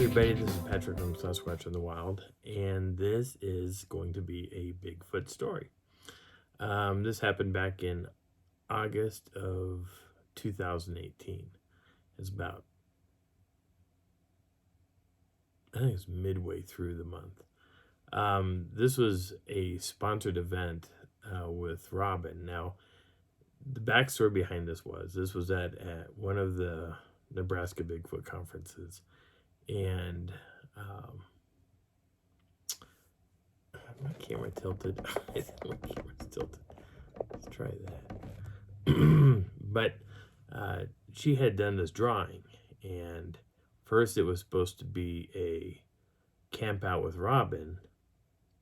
everybody, this is Patrick from Sasquatch in the Wild, and this is going to be a Bigfoot story. This happened back in August of 2018. It's about, I think it's midway through the month. This was a sponsored event with Robin. Now, the backstory behind this was at one of the Nebraska Bigfoot conferences, and my camera tilted. My camera's tilted. Let's try that. But she had done this drawing, and first it was supposed to be a camp out with Robin,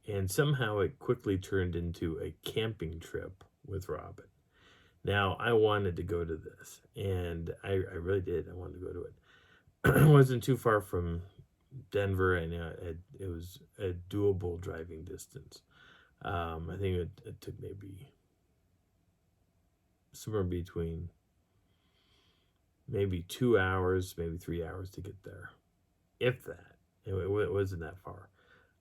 and somehow it quickly turned into a camping trip with Robin. Now, I wanted to go to this, and I really did. I wanted to go to it. It wasn't too far from Denver, and it was a doable driving distance. I think it took maybe somewhere between maybe 2 hours, maybe 3 hours to get there, if that. It wasn't that far.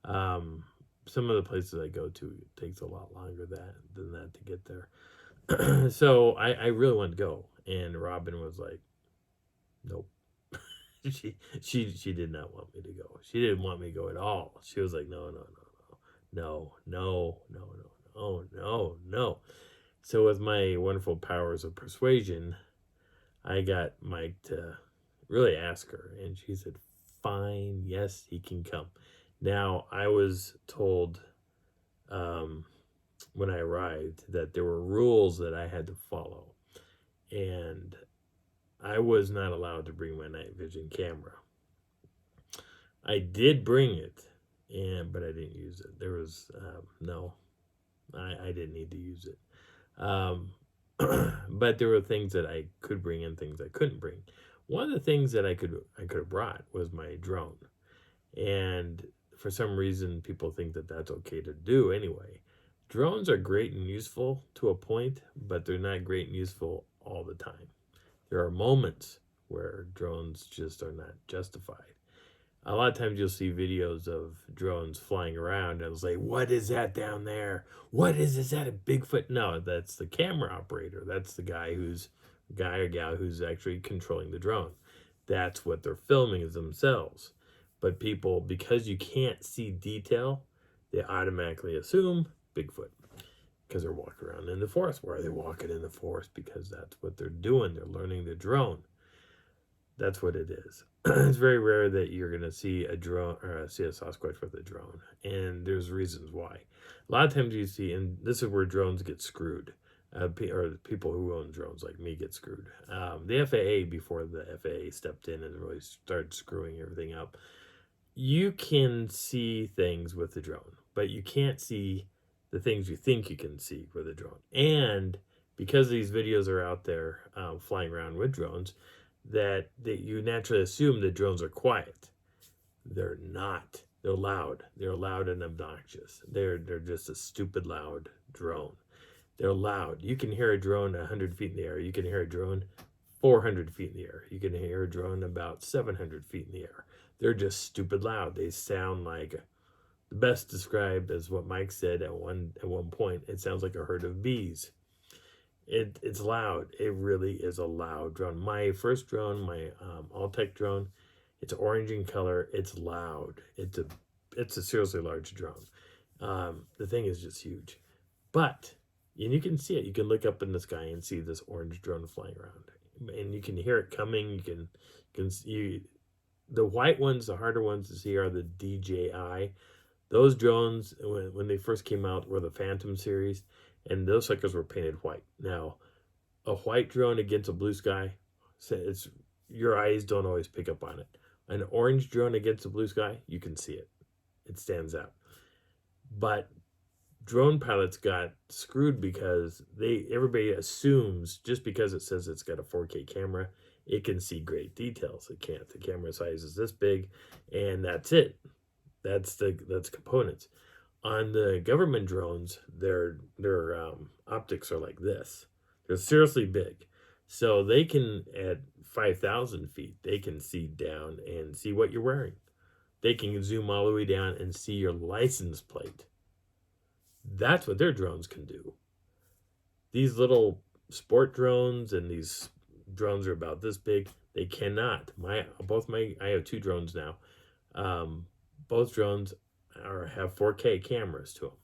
Some of the places I go to, it takes a lot longer than that to get there. So I really wanted to go, and Robin was like, nope. She did not want me to go. She didn't want me to go at all. She was like, no. So with my wonderful powers of persuasion, I got Mike to really ask her, and she said, fine, yes, he can come. Now, I was told when I arrived that there were rules that I had to follow, and I was not allowed to bring my night vision camera. I did bring it, but I didn't use it. There was no, I didn't need to use it. But there were things that I could bring and things I couldn't bring. One of the things that I could have brought was my drone, and for some reason people think that that's okay to do anyway. Drones are great and useful to a point, but they're not great and useful all the time. There are moments where drones just are not justified. A lot of times you'll see videos of drones flying around and it'll say, what is that down there? What is that a Bigfoot? No, that's the camera operator. That's the guy or gal who's actually controlling the drone. That's what they're filming is themselves. But people, because you can't see detail, they automatically assume Bigfoot because they're walking around in the forest. Why are they walking in the forest? Because that's what they're doing. They're learning the drone. That's what it is. It's very rare that you're going to see a drone or see a Sasquatch with a drone, and there's reasons why. A lot of times you see, and this is where drones get screwed, or people who own drones like me get screwed. The FAA, before the FAA stepped in and really started screwing everything up, you can see things with the drone, but you can't see the things you think you can see with a drone. And because these videos are out there flying around with drones, that you naturally assume that drones are quiet. They're not. They're loud. They're loud and obnoxious. They're just a stupid loud drone. They're loud. You can hear a drone 100 feet in the air. You can hear a drone 400 feet in the air. You can hear a drone about 700 feet in the air. They're just stupid loud. They sound like, the best described as what Mike said at one point, it sounds like a herd of bees. It's loud. It really is a loud drone. My first drone, my all-tech drone, it's orange in color. It's loud. It's a seriously large drone. The thing is just huge. But, and you can see it. You can look up in the sky and see this orange drone flying around. And you can hear it coming. You can see the white ones, the harder ones to see are the DJI. Those drones, when they first came out, were the Phantom series, and those suckers were painted white. Now, a white drone against a blue sky, your eyes don't always pick up on it. An orange drone against a blue sky, you can see it. It stands out. But drone pilots got screwed because everybody assumes just because it says it's got a 4K camera, it can see great details. It can't. The camera size is this big, and that's it. That's components. On the government drones, their optics are like this. They're seriously big. So they can, at 5,000 feet, they can see down and see what you're wearing. they can zoom all the way down and see your license plate. That's what their drones can do. These little sport drones and these drones are about this big. They cannot. I have 2 drones now. Both drones have 4K cameras to them.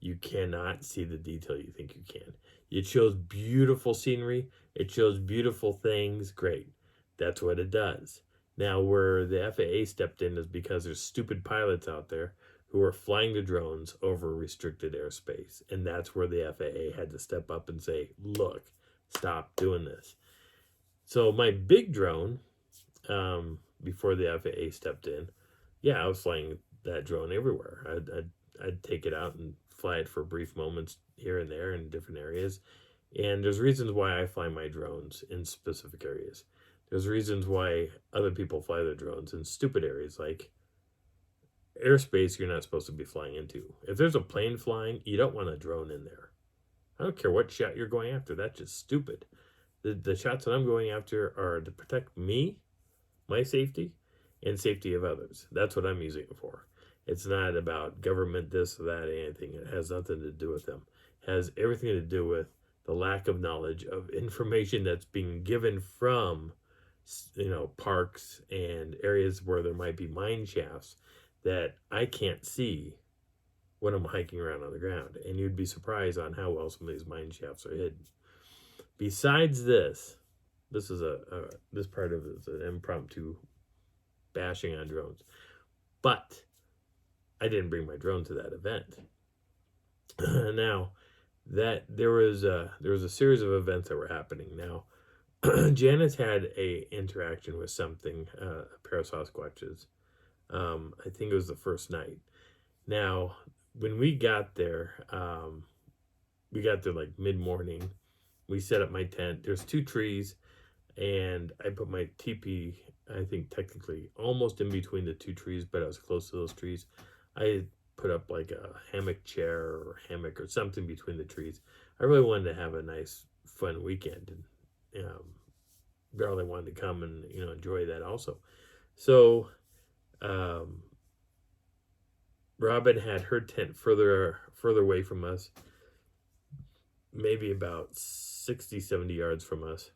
You cannot see the detail you think you can. It shows beautiful scenery. It shows beautiful things. Great. That's what it does. Now, where the FAA stepped in is because there's stupid pilots out there who are flying the drones over restricted airspace. And that's where the FAA had to step up and say, look, stop doing this. So my big drone, before the FAA stepped in, yeah, I was flying that drone everywhere. I'd take it out and fly it for brief moments here and there in different areas. And there's reasons why I fly my drones in specific areas. There's reasons why other people fly their drones in stupid areas, like airspace you're not supposed to be flying into. If there's a plane flying, you don't want a drone in there. I don't care what shot you're going after. That's just stupid. The shots that I'm going after are to protect me, my safety, and safety of others. That's what I'm using it for. It's not about government, this or that, anything. It has nothing to do with them. It has everything to do with the lack of knowledge of information that's being given from, parks and areas where there might be mine shafts that I can't see when I'm hiking around on the ground. And you'd be surprised on how well some of these mine shafts are hidden. Besides this is this part of it is an impromptu bashing on drones. But I didn't bring my drone to that event. Now, that there was a series of events that were happening. Now, Janice had a interaction with something, a pair of Sasquatches. I think it was the first night. Now, when we got there like mid-morning. We set up my tent. There's 2 trees, and I put my teepee, I think technically almost in between the 2 trees, but I was close to those trees. I put up like a hammock chair or hammock or something between the trees. I really wanted to have a nice, fun weekend, and Darley wanted to come and enjoy that also. So Robin had her tent further away from us, maybe about 60, 70 yards from us.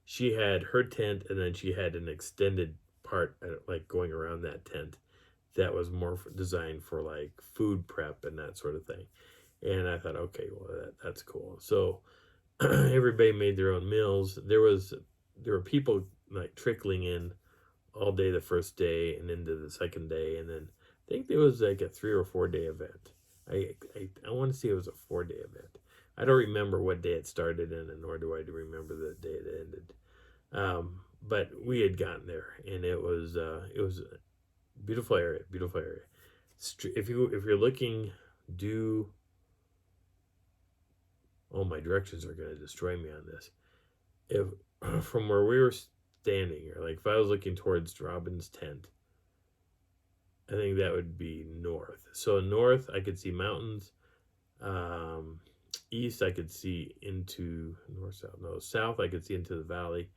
She had her tent, and then she had an extended part, like going around that tent, that was more designed for like food prep and that sort of thing. And I thought, okay, well, that's cool. So everybody made their own meals. There were people like trickling in all day the first day and into the second day, and then I think there was like a 3 or 4 day event. I want to say it was a 4 day event. I don't remember what day it started in, and nor do I remember the day it ended. But we had gotten there, and it was a beautiful area. If you're looking, my directions are going to destroy me on this. If from where we were standing, or like if I was looking towards Robin's tent, I think that would be north. So north, I could see mountains. East, I could see into south, I could see into the valley.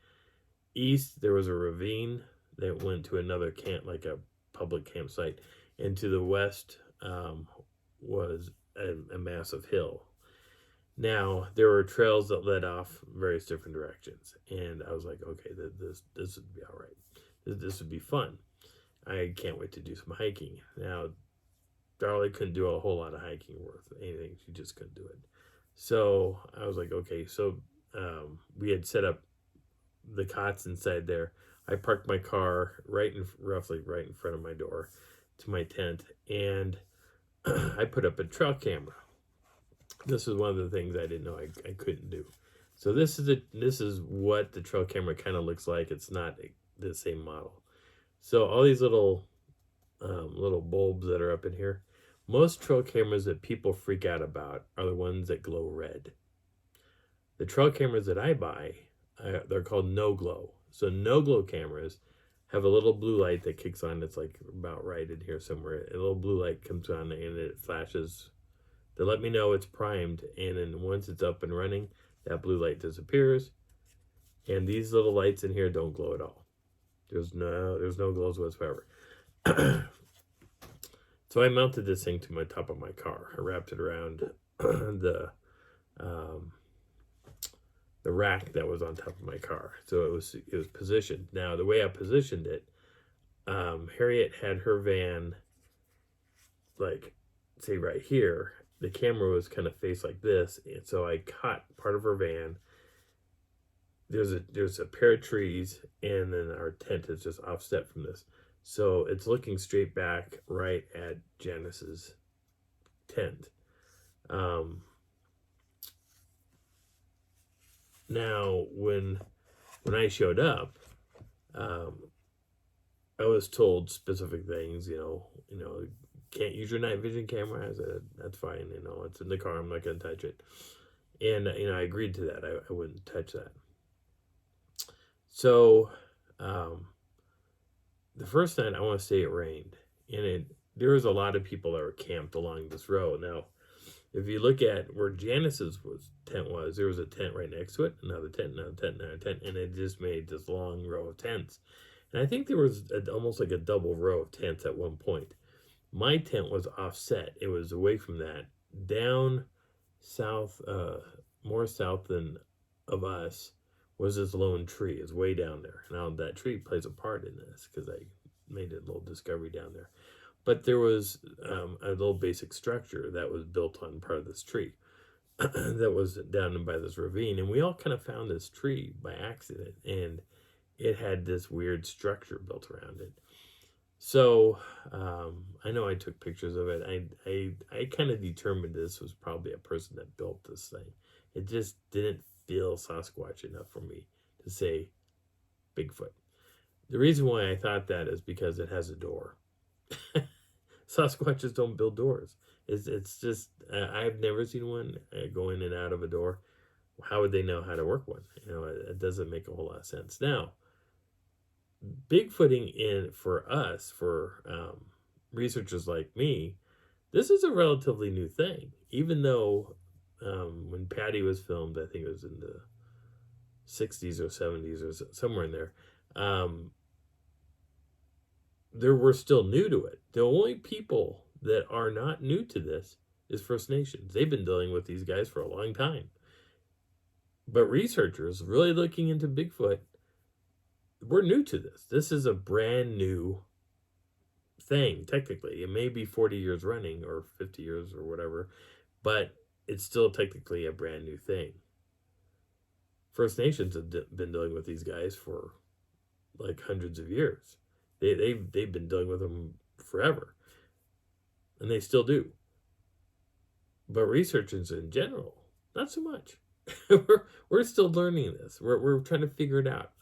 East, there was a ravine that went to another camp, like a public campsite. And to the west was a massive hill. Now, there were trails that led off various different directions. And I was like, okay, this would be all right. This would be fun. I can't wait to do some hiking. Now, Darley couldn't do a whole lot of hiking worth anything. She just couldn't do it. So I was like, okay. So we had set up the cots inside there. I parked my car roughly right in front of my door to my tent, and I put up a trail camera. This is one of the things I didn't know I couldn't do. So this is what the trail camera kind of looks like. It's not the same model. So all these little bulbs that are up in here, most trail cameras that people freak out about are the ones that glow red. The trail cameras that I buy, they're called no glow. So no glow cameras have a little blue light that kicks on. It's like about right in here somewhere. A little blue light comes on and it flashes to let me know it's primed. And then once it's up and running, that blue light disappears. And these little lights in here don't glow at all. There's no glows whatsoever. So I mounted this thing to my top of my car. I wrapped it around um, the rack that was on top of my car. So it was positioned. Now the way I positioned it, Harriet had her van, like, say right here. The camera was kind of faced like this, and so I caught part of her van. There's a pair of trees, and then our tent is just offset from this, so it's looking straight back right at Janice's tent. Um, Now when I showed up, um, I was told specific things. Can't use your night vision camera. I said that's fine. It's in the car. I'm not gonna touch it. And I agreed to that. I wouldn't touch that. So um, the first night, I want to say it rained, and there was a lot of people that were camped along this road. Now, if you look at where Janice's tent was, there was a tent right next to it, another tent, another tent, another tent, and it just made this long row of tents. And I think there was almost like a double row of tents at one point. My tent was offset; it was away from that, down south, more south than of us, was this lone tree. It's way down there. Now that tree plays a part in this because I made a little discovery down there. But there was a little basic structure that was built on part of this tree that was down by this ravine. And we all kind of found this tree by accident, and it had this weird structure built around it. So I know I took pictures of it. I kind of determined this was probably a person that built this thing. It just didn't feel Sasquatch enough for me to say Bigfoot. The reason why I thought that is because it has a door. Sasquatches don't build doors. It's just I've never seen one go in and out of a door. How would they know how to work one? It doesn't make a whole lot of sense. Now, Bigfooting for us, for researchers like me, this is a relatively new thing. Even though when Patty was filmed, I think it was in the 60s or 70s or somewhere in there, there were still new to it. The only people that are not new to this is First Nations. They've been dealing with these guys for a long time. But researchers really looking into Bigfoot, we're new to this. This is a brand new thing, technically. It may be 40 years running or 50 years or whatever, but it's still technically a brand new thing. First Nations have been dealing with these guys for like hundreds of years. They've been dealing with them forever, and they still do. But researchers in general, not so much. we're still learning this. We're trying to figure it out.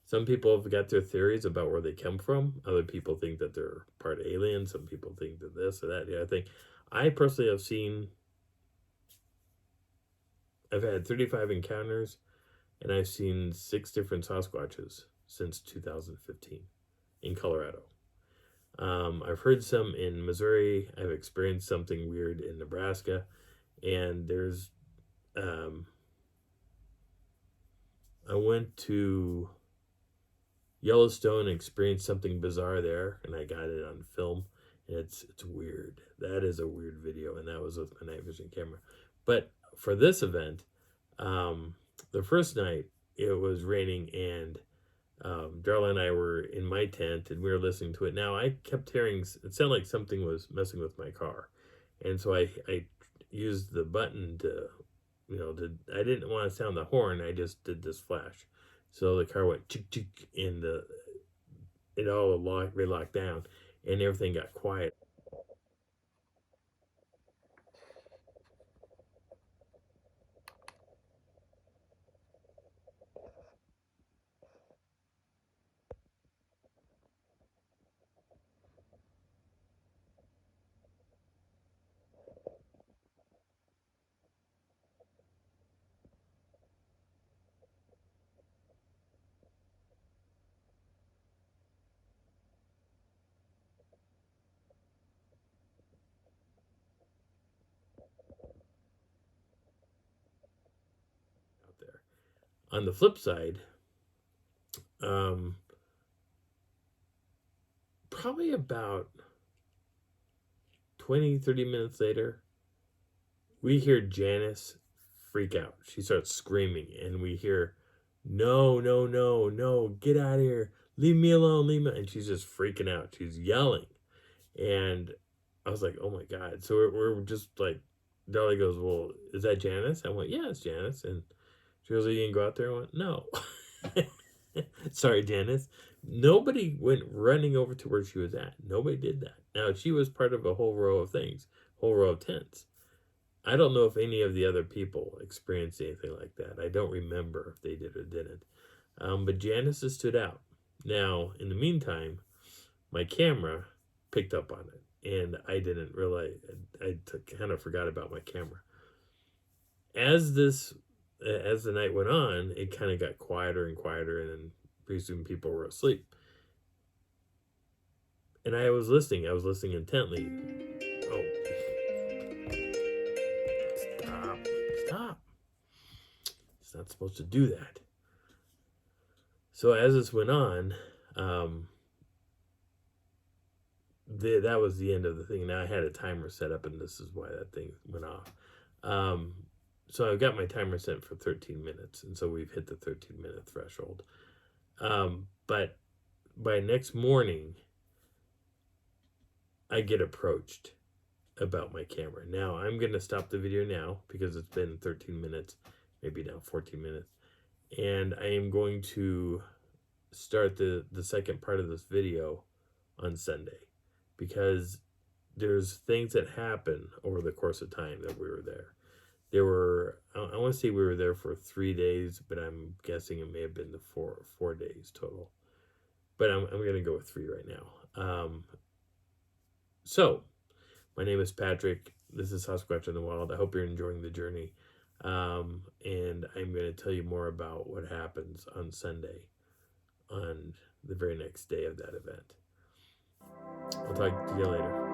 Some people have got their theories about where they come from. Other people think that they're part alien. Some people think that this or that. Yeah, I personally have seen. I've had 35 encounters, and I've seen 6 different Sasquatches since 2015 in Colorado. I've heard some in Missouri. I've experienced something weird in Nebraska, and there's. I went to Yellowstone and experienced something bizarre there, and I got it on film. And it's weird. That is a weird video, and that was with my night vision camera. But for this event, the first night it was raining, and Darla and I were in my tent, and we were listening to it. Now I kept hearing it sounded like something was messing with my car, and so I used the button to, I didn't want to sound the horn. I just did this flash. So the car went chick chick, and it all relocked down, and everything got quiet out there. On the flip side, um, probably about 20, 30 minutes later, we hear Janice freak out. She starts screaming, and we hear, no, no, no, no, get out of here. Leave me alone, leave me. And she's just freaking out. She's yelling. And I was like, oh my God. So we're just like, Darla goes, well, is that Janice? I went, yeah, it's Janice. And she goes, are you going to go out there? I went, no. Sorry, Janice. Nobody went running over to where she was at. Nobody did that. Now, she was part of a whole row of things, whole row of tents. I don't know if any of the other people experienced anything like that. I don't remember if they did or didn't. But Janice has stood out. Now, in the meantime, my camera picked up on it, and I didn't realize. I kind of forgot about my camera. As the night went on, it kind of got quieter and quieter, and then pretty soon people were asleep. And I was listening. I was listening intently. Oh, stop! It's not supposed to do that. So as this went on, that was the end of the thing. Now I had a timer set up, and this is why that thing went off. So I've got my timer set for 13 minutes, and so we've hit the 13-minute threshold. But by next morning, I get approached about my camera. Now, I'm going to stop the video now because it's been 13 minutes, maybe now 14 minutes. And I am going to start the second part of this video on Sunday because there's things that happen over the course of time that we were there. I want to say we were there for 3 days, but I'm guessing it may have been the four days total. But I'm going to go with 3 right now. So, my name is Patrick. This is Sasquatch in the Wild. I hope you're enjoying the journey. And I'm going to tell you more about what happens on Sunday, on the very next day of that event. I'll talk to you later.